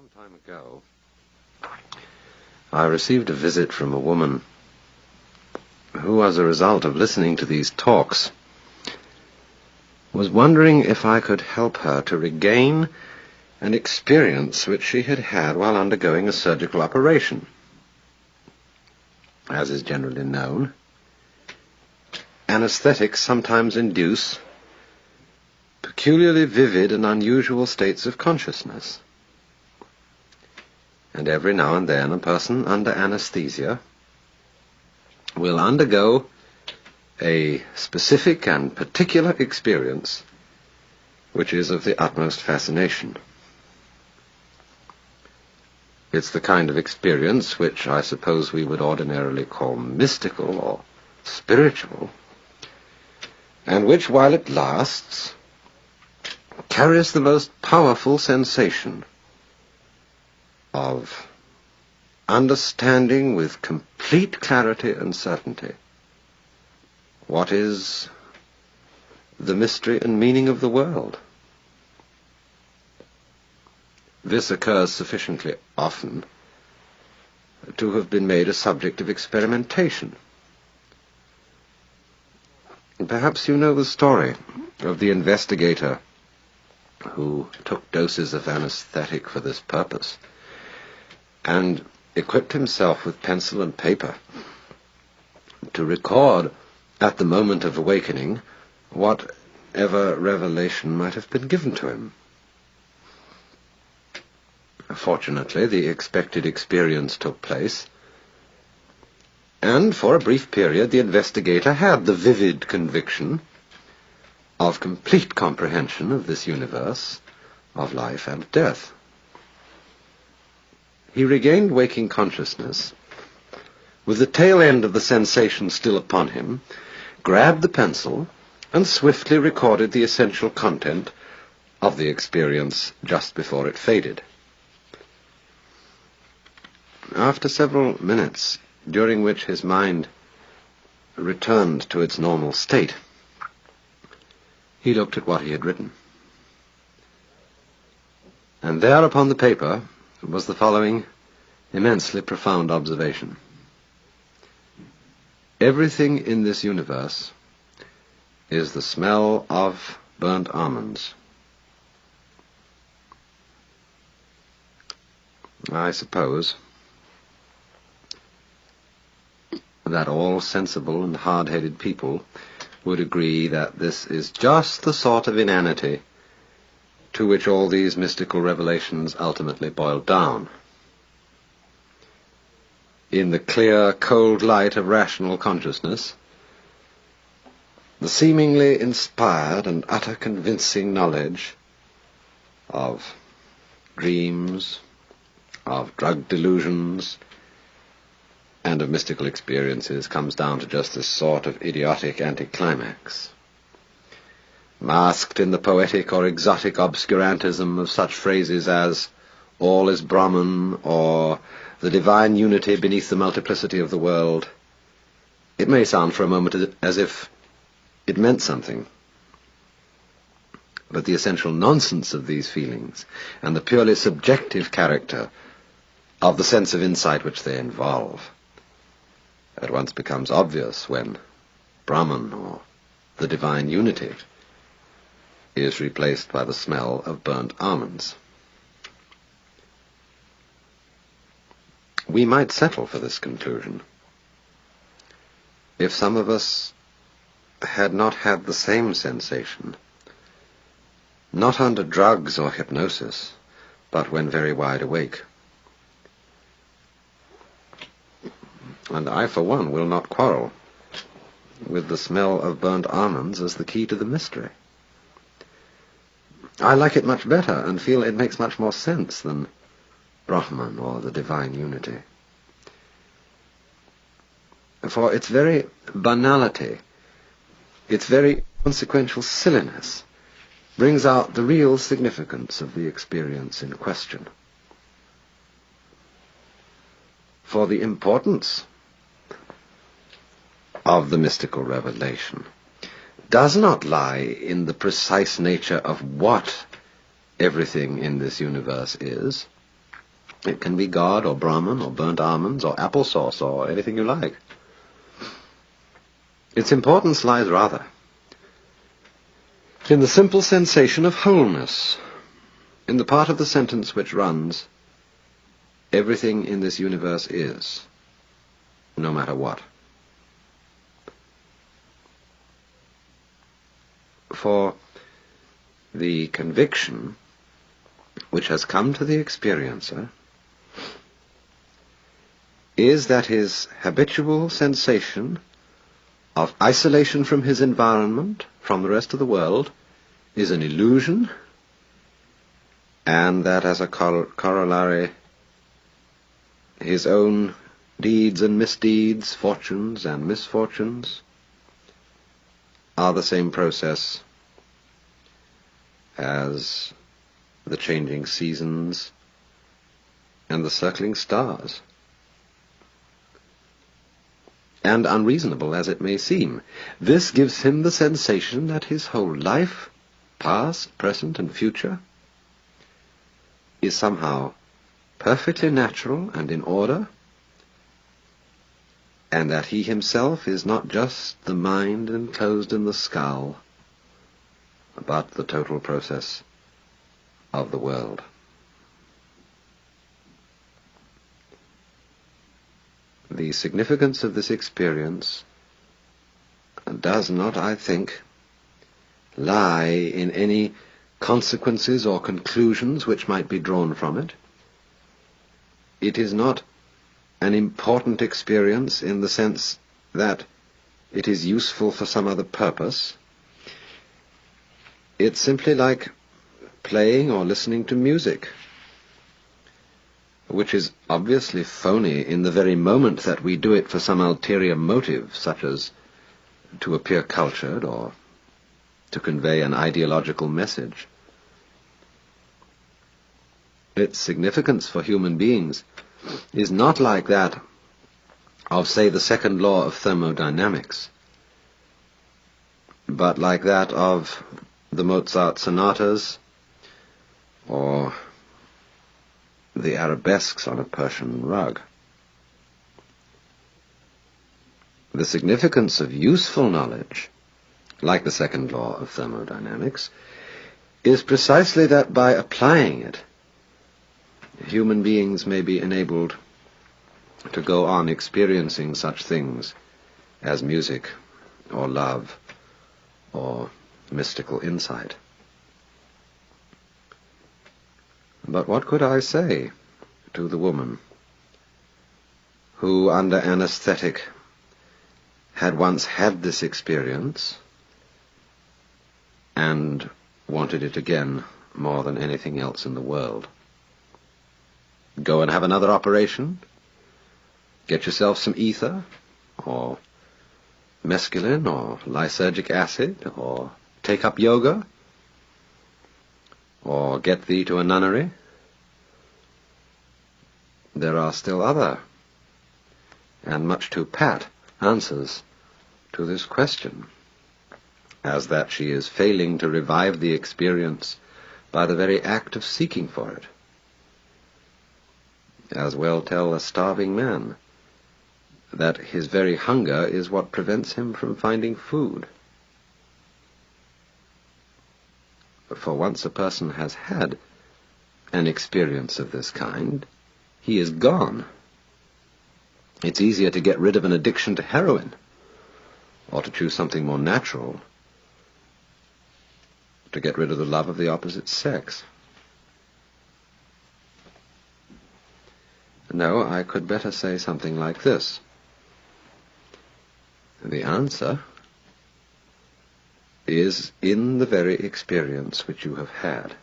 Some time ago, I received a visit from a woman who, as a result of listening to these talks, was wondering if I could help her to regain an experience which she had had while undergoing a surgical operation. As is generally known, anesthetics sometimes induce peculiarly vivid and unusual states of consciousness. And every now and then a person under anesthesia will undergo a specific and particular experience which is of the utmost fascination. It's the kind of experience which I suppose we would ordinarily call mystical or spiritual, and which, while it lasts, carries the most powerful sensation of understanding with complete clarity and certainty what is the mystery and meaning of the world. This occurs sufficiently often to have been made a subject of experimentation. Perhaps you know the story of the investigator who took doses of anesthetic for this purpose and equipped himself with pencil and paper to record at the moment of awakening whatever revelation might have been given to him. Fortunately, the expected experience took place, and for a brief period the investigator had the vivid conviction of complete comprehension of this universe of life and death. He regained waking consciousness with the tail end of the sensation still upon him, grabbed the pencil, and swiftly recorded the essential content of the experience just before it faded. After several minutes, during which his mind returned to its normal state, he looked at what he had written. And there upon the paper was the following immensely profound observation. Everything in this universe is the smell of burnt almonds. I suppose that all sensible and hard-headed people would agree that this is just the sort of inanity to which all these mystical revelations ultimately boil down. In the clear, cold light of rational consciousness, the seemingly inspired and utter convincing knowledge of dreams, of drug delusions, and of mystical experiences comes down to just this sort of idiotic anticlimax, masked in the poetic or exotic obscurantism of such phrases as all is Brahman or the divine unity beneath the multiplicity of the world. It may sound for a moment as if it meant something, but the essential nonsense of these feelings and the purely subjective character of the sense of insight which they involve at once becomes obvious when Brahman or the divine unity is replaced by the smell of burnt almonds. We might settle for this conclusion if some of us had not had the same sensation, not under drugs or hypnosis, but when very wide awake. And I, for one, will not quarrel with the smell of burnt almonds as the key to the mystery. I like it much better and feel it makes much more sense than Brahman or the divine unity. For its very banality, its very consequential silliness, brings out the real significance of the experience in question. For the importance of the mystical revelation does not lie in the precise nature of what everything in this universe is, It can be God or Brahman or burnt almonds or applesauce or anything you like. Its importance lies rather in the simple sensation of wholeness, in the part of the sentence which runs, everything in this universe is, no matter what. For the conviction which has come to the experiencer is that his habitual sensation of isolation from his environment, from the rest of the world, is an illusion, and that as a corollary, his own deeds and misdeeds, fortunes and misfortunes, are the same process as the changing seasons and the circling stars. And unreasonable as it may seem, this gives him the sensation that his whole life, past, present, and future, is somehow perfectly natural and in order, and that he himself is not just the mind enclosed in the skull, but the total process of the world. The significance of this experience does not, I think, lie in any consequences or conclusions which might be drawn from it. It is not an important experience in the sense that it is useful for some other purpose. It's simply like playing or listening to music, which is obviously phony in the very moment that we do it for some ulterior motive, such as to appear cultured or to convey an ideological message. Its significance for human beings is not like that of, say, the second law of thermodynamics, but like that of the Mozart sonatas or the arabesques on a Persian rug. The significance of useful knowledge, like the second law of thermodynamics, is precisely that by applying it, human beings may be enabled to go on experiencing such things as music or love or mystical insight. But what could I say to the woman who, under anesthetic, had once had this experience and wanted it again more than anything else in the world? Go and have another operation? Get yourself some ether, or mescaline, or lysergic acid, or take up yoga, or get thee to a nunnery? There are still other, and much too pat, answers to this question, as that she is failing to revive the experience by the very act of seeking for it. As well tell a starving man that his very hunger is what prevents him from finding food. For once a person has had an experience of this kind, he is gone. It's easier to get rid of an addiction to heroin, or to choose something more natural, to get rid of the love of the opposite sex. No, I could better say something like this. The answer is in the very experience which you have had.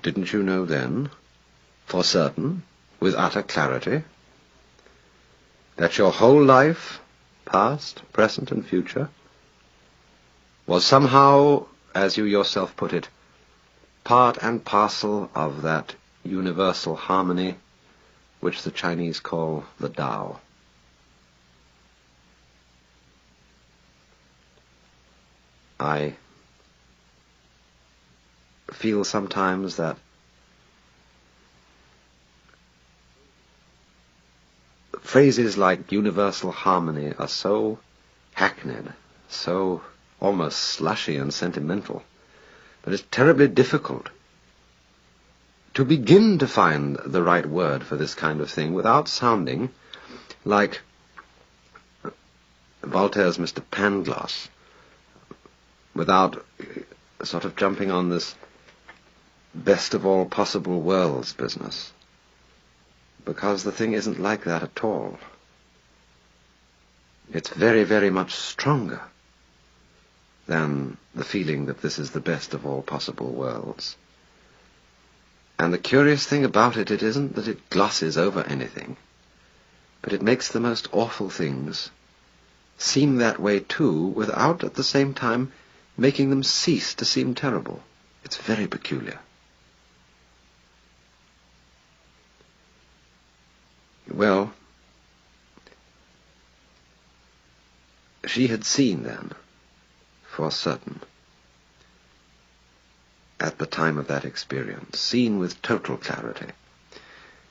Didn't you know then, for certain, with utter clarity, that your whole life, past, present, and future, was somehow, as you yourself put it, part and parcel of that universal harmony which the Chinese call the Tao? I feel sometimes that phrases like universal harmony are so hackneyed, so almost slushy and sentimental, that it's terribly difficult to begin to find the right word for this kind of thing without sounding like Voltaire's Mr. Pangloss, without sort of jumping on this best of all possible worlds business, because the thing isn't like that at all. It's very, very much stronger than the feeling that this is the best of all possible worlds. And the curious thing about it isn't that it glosses over anything, but it makes the most awful things seem that way too, without at the same time making them cease to seem terrible. It's very peculiar. Well, she had seen then, for certain, at the time of that experience, seen with total clarity,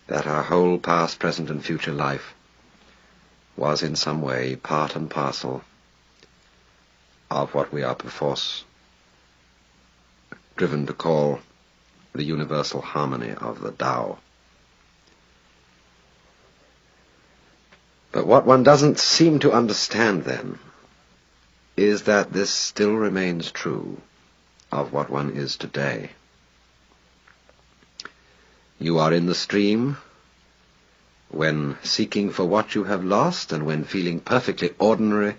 that our whole past, present, and future life was in some way part and parcel of what we are perforce driven to call the universal harmony of the Tao. But what one doesn't seem to understand then is that this still remains true of what one is today. You are in the stream when seeking for what you have lost, and when feeling perfectly ordinary,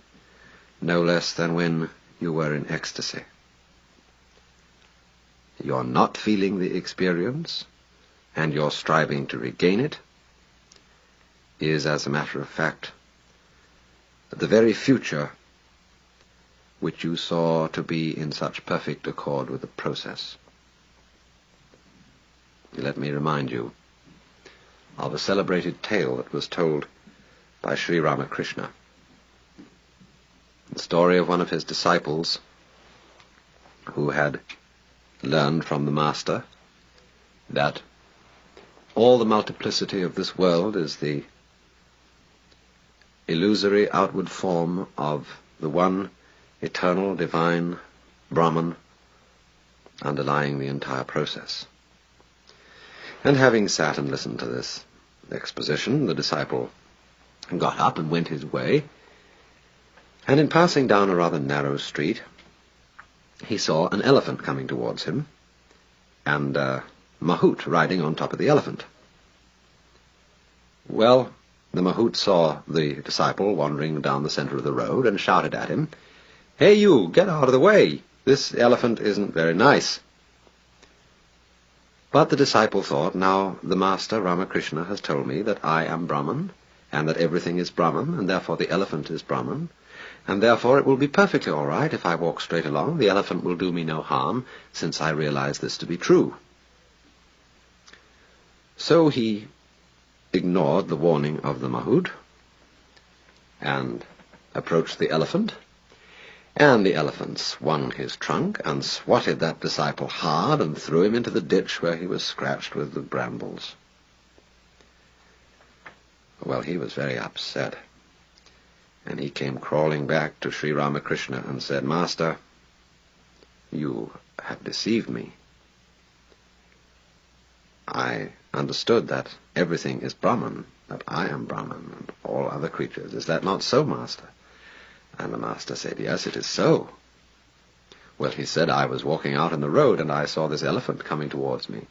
no less than when you were in ecstasy. You're not feeling the experience, and you're striving to regain it, is, as a matter of fact, the very future which you saw to be in such perfect accord with the process. Let me remind you of a celebrated tale that was told by Sri Ramakrishna. The story of one of his disciples who had learned from the Master that all the multiplicity of this world is the illusory outward form of the one eternal, divine Brahman underlying the entire process. And having sat and listened to this exposition, the disciple got up and went his way, and in passing down a rather narrow street, he saw an elephant coming towards him, and Mahout riding on top of the elephant. Well, the Mahout saw the disciple wandering down the center of the road and shouted at him, "Hey you, get out of the way! This elephant isn't very nice." But the disciple thought, now the Master Ramakrishna has told me that I am Brahman, and that everything is Brahman, and therefore the elephant is Brahman, and therefore it will be perfectly all right if I walk straight along. The elephant will do me no harm, since I realize this to be true. So he ignored the warning of the Mahout and approached the elephant, and the elephant swung his trunk and swatted that disciple hard and threw him into the ditch where he was scratched with the brambles. Well, he was very upset, and he came crawling back to Sri Ramakrishna and said, "Master, you have deceived me. I understood that everything is Brahman, that I am Brahman and all other creatures. Is that not so, Master?" And the Master said, "Yes, it is so." Well, he said, "I was walking out in the road and I saw this elephant coming towards me.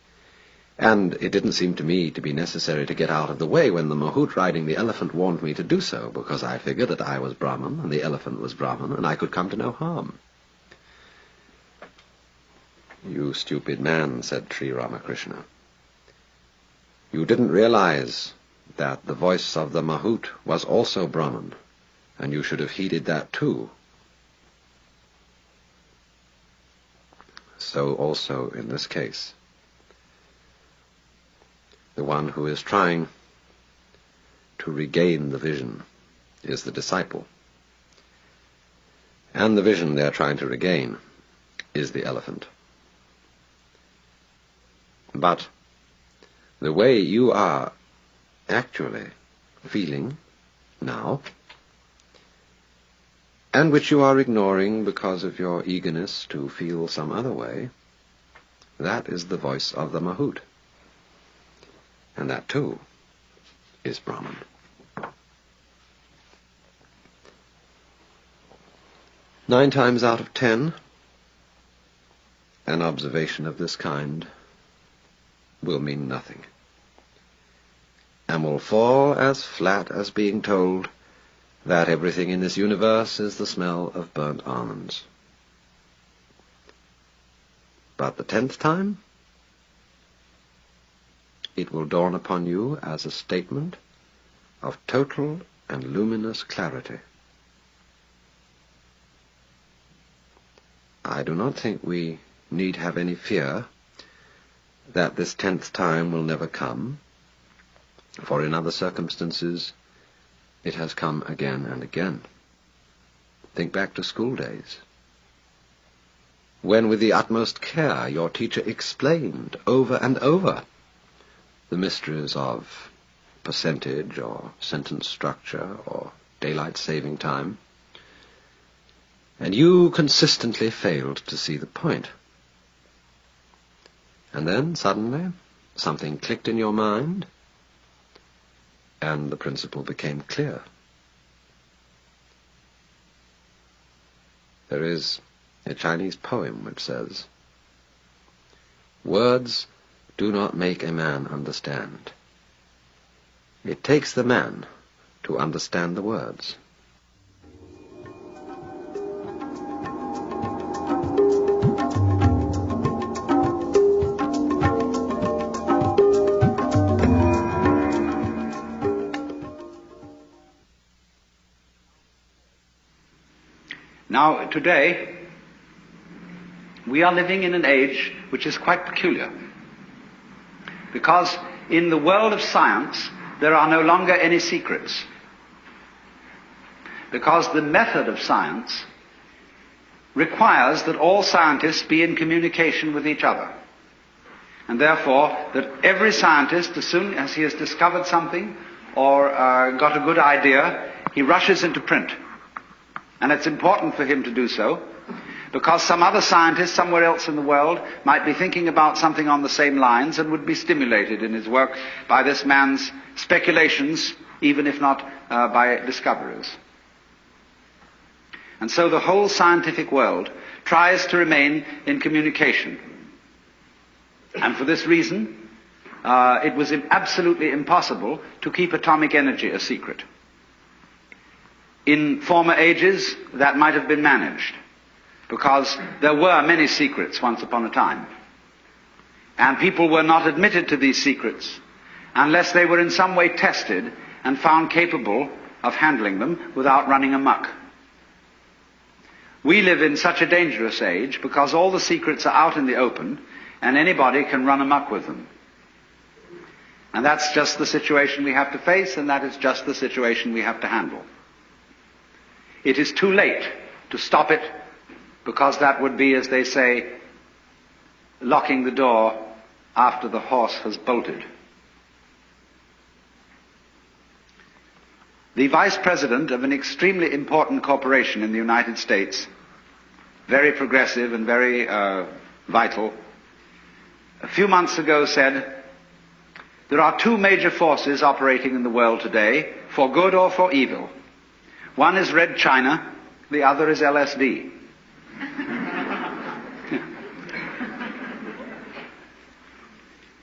And it didn't seem to me to be necessary to get out of the way when the Mahout riding the elephant warned me to do so, because I figured that I was Brahman and the elephant was Brahman and I could come to no harm." "You stupid man," said Sri Ramakrishna. "You didn't realize that the voice of the Mahout was also Brahman, and you should have heeded that too. So also in this case. The one who is trying to regain the vision is the disciple. And the vision they are trying to regain is the elephant. But the way you are actually feeling now, and which you are ignoring because of your eagerness to feel some other way, that is the voice of the Mahout. And that, too, is Brahman. Nine times out of 10, an observation of this kind will mean nothing, and will fall as flat as being told that everything in this universe is the smell of burnt almonds. But the 10th time, it will dawn upon you as a statement of total and luminous clarity. I do not think we need have any fear that this 10th time will never come, for in other circumstances it has come again and again. Think back to school days, when with the utmost care your teacher explained over and over the mysteries of percentage or sentence structure or daylight saving time, and you consistently failed to see the point. And then, suddenly, something clicked in your mind, and the principle became clear. There is a Chinese poem which says, "Words do not make a man understand. It takes the man to understand the words." Now, today, we are living in an age which is quite peculiar, because in the world of science, there are no longer any secrets, because the method of science requires that all scientists be in communication with each other, and therefore that every scientist, as soon as he has discovered something or got a good idea, he rushes into print. And it's important for him to do so, because some other scientist somewhere else in the world might be thinking about something on the same lines and would be stimulated in his work by this man's speculations, even if not by discoveries. And so the whole scientific world tries to remain in communication. And for this reason, it was absolutely impossible to keep atomic energy a secret. In former ages, that might have been managed, because there were many secrets once upon a time. And people were not admitted to these secrets unless they were in some way tested and found capable of handling them without running amok. We live in such a dangerous age because all the secrets are out in the open and anybody can run amok with them. And that's just the situation we have to face, and that is just the situation we have to handle. It is too late to stop it, because that would be, as they say, locking the door after the horse has bolted. The vice president of an extremely important corporation in the United States, very progressive and very vital, a few months ago said, "There are two major forces operating in the world today, for good or for evil. One is Red China, the other is LSD.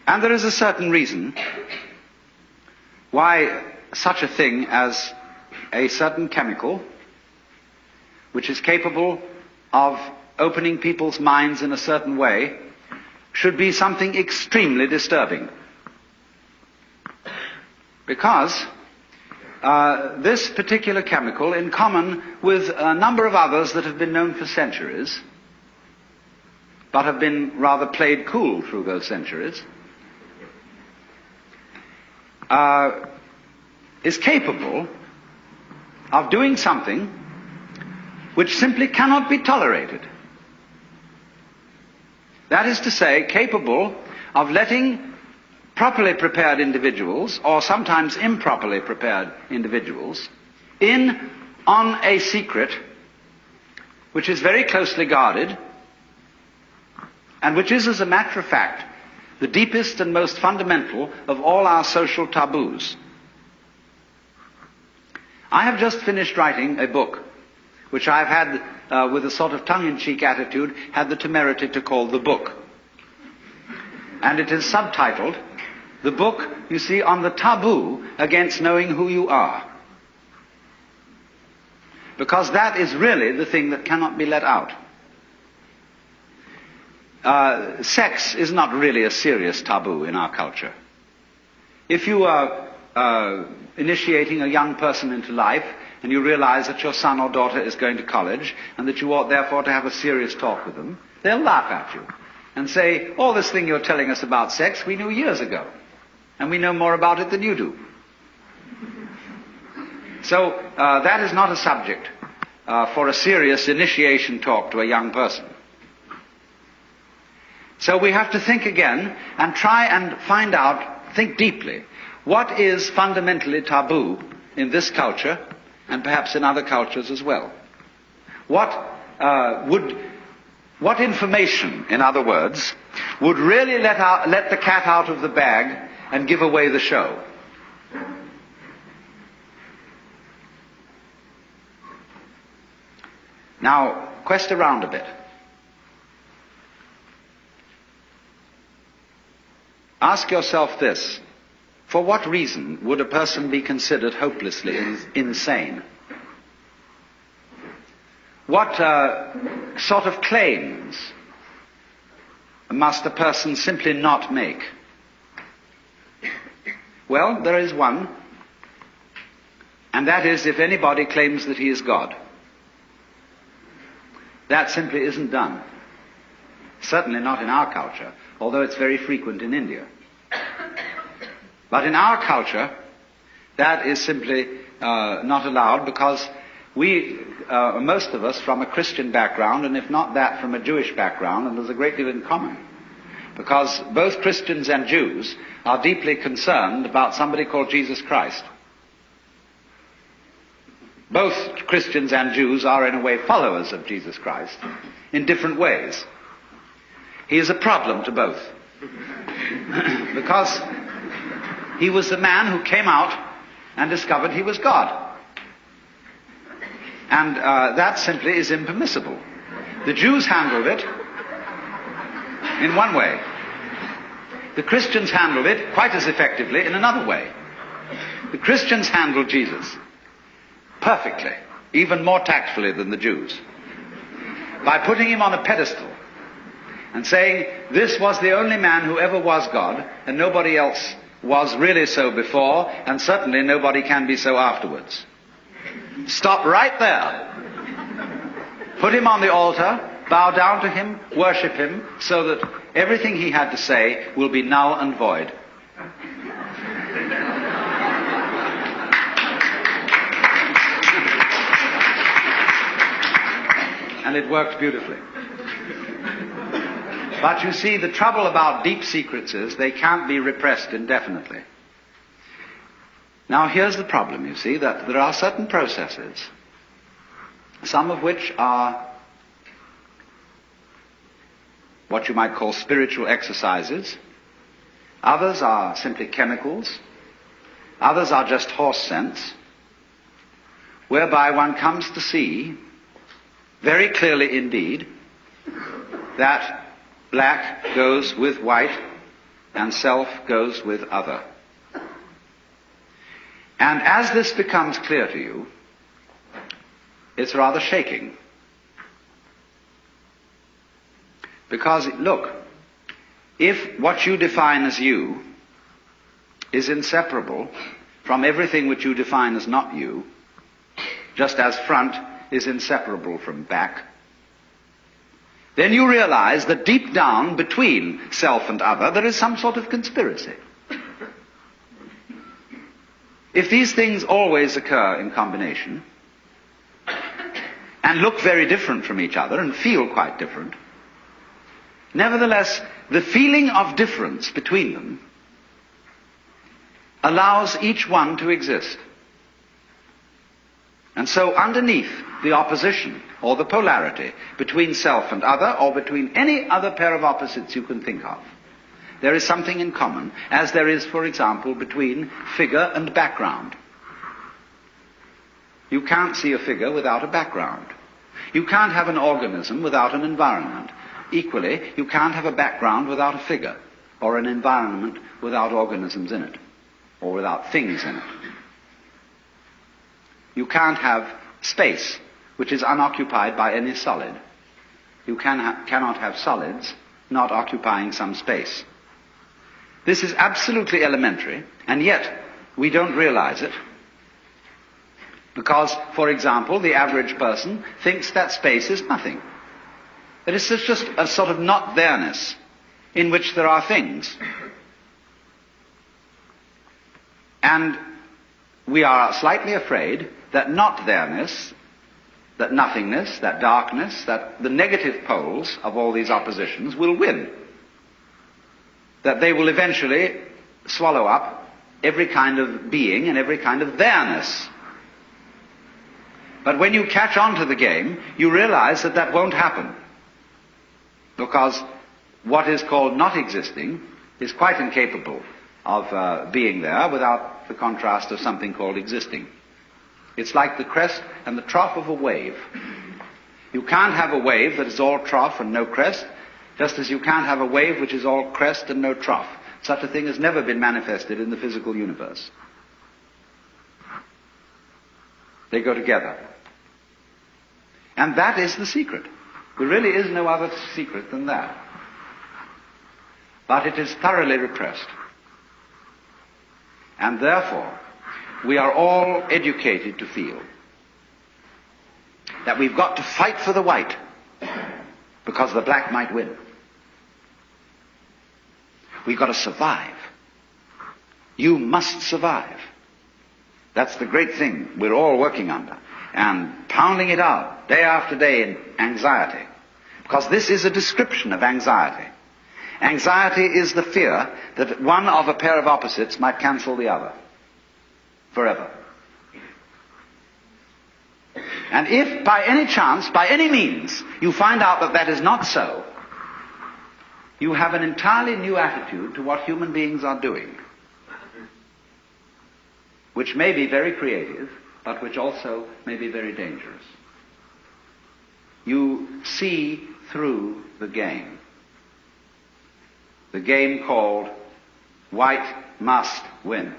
And there is a certain reason why such a thing as a certain chemical, which is capable of opening people's minds in a certain way, should be something extremely disturbing. Because this particular chemical, in common with a number of others that have been known for centuries, but have been rather played cool through those centuries, is capable of doing something which simply cannot be tolerated. That is to say, capable of letting properly prepared individuals, or sometimes improperly prepared individuals, in on a secret which is very closely guarded, and which is, as a matter of fact, the deepest and most fundamental of all our social taboos. I have just finished writing a book, which I've had, with a sort of tongue-in-cheek attitude, had the temerity to call The Book. And it is subtitled, The Book, you see, on the taboo against knowing who you are. Because that is really the thing that cannot be let out. Sex is not really a serious taboo in our culture. If you are initiating a young person into life, and you realize that your son or daughter is going to college, and that you ought therefore to have a serious talk with them, they'll laugh at you and say, all this thing you're telling us about sex, we knew years ago, and we know more about it than you do. So that is not a subject for a serious initiation talk to a young person. So we have to think again and try and find out, think deeply, what is fundamentally taboo in this culture and perhaps in other cultures as well. What information, in other words, would really let the cat out of the bag and give away the show? Now, quest around a bit. Ask yourself this: for what reason would a person be considered hopelessly insane? What sort of claims must a person simply not make? Well, there is one, and that is if anybody claims that he is God. That simply isn't done. Certainly not in our culture, although it's very frequent in India. But in our culture, that is simply not allowed, because we, most of us, from a Christian background, and if not that, from a Jewish background, and there's a great deal in common. Because both Christians and Jews are deeply concerned about somebody called Jesus Christ. Both Christians and Jews are, in a way, followers of Jesus Christ, in different ways. He is a problem to both. Because he was the man who came out and discovered he was God. And that simply is impermissible. The Jews handled it in one way. The Christians handled it quite as effectively in another way. The Christians handled Jesus perfectly, even more tactfully than the Jews, by putting him on a pedestal and saying, this was the only man who ever was God, and nobody else was really so before, and certainly nobody can be so afterwards. Stop right there. Put him on the altar, bow down to him, worship him, so that everything he had to say will be null and void. And it worked beautifully. But you see, the trouble about deep secrets is they can't be repressed indefinitely. Now here's the problem, you see, that there are certain processes, some of which are what you might call spiritual exercises. Others are simply chemicals. Others are just horse sense, whereby one comes to see very clearly indeed that black goes with white and self goes with other. And as this becomes clear to you, it's rather shaking. Because, look, if what you define as you is inseparable from everything which you define as not you, just as front is inseparable from back, then you realize that deep down between self and other there is some sort of conspiracy. If these things always occur in combination and look very different from each other and feel quite different, nevertheless the feeling of difference between them allows each one to exist. And so underneath the opposition or the polarity between self and other, or between any other pair of opposites you can think of, there is something in common, as there is, for example, between figure and background. You can't see a figure without a background. You can't have an organism without an environment. Equally, you can't have a background without a figure, or an environment without organisms in it, or without things in it. You can't have space which is unoccupied by any solid. You cannot have solids not occupying some space. This is absolutely elementary, and yet we don't realize it. Because, for example, the average person thinks that space is nothing. That it's just a sort of not there-ness in which there are things. And we are slightly afraid that not there-ness, that nothingness, that darkness, that the negative poles of all these oppositions will win. That they will eventually swallow up every kind of being and every kind of there-ness. But when you catch on to the game, you realize that that won't happen. Because what is called not existing is quite incapable of being there without the contrast of something called existing. It's like the crest and the trough of a wave. You can't have a wave that is all trough and no crest, just as you can't have a wave which is all crest and no trough. Such a thing has never been manifested in the physical universe. They go together. And that is the secret. There really is no other secret than that. But it is thoroughly repressed. And therefore, we are all educated to feel that we've got to fight for the white because the black might win. We've got to survive. You must survive. That's the great thing we're all working under, and pounding it out day after day in anxiety. Because this is a description of anxiety. Anxiety is the fear that one of a pair of opposites might cancel the other forever. And if by any chance, by any means, you find out that that is not so, you have an entirely new attitude to what human beings are doing, which may be very creative, but which also may be very dangerous. You see through the game called white must win,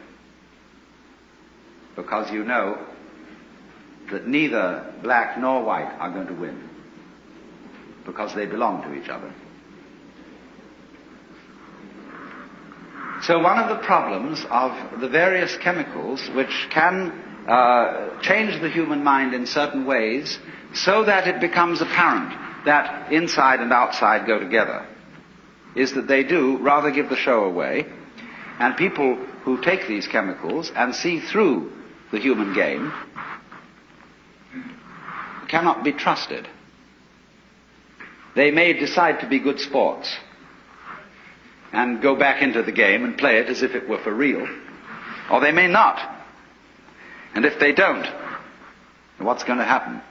because you know that neither black nor white are going to win, because they belong to each other. So one of the problems of the various chemicals which can change the human mind in certain ways so that it becomes apparent that inside and outside go together is that they do rather give the show away, and people who take these chemicals and see through the human game cannot be trusted. They may decide to be good sports and go back into the game and play it as if it were for real, or they may not. And if they don't, what's going to happen?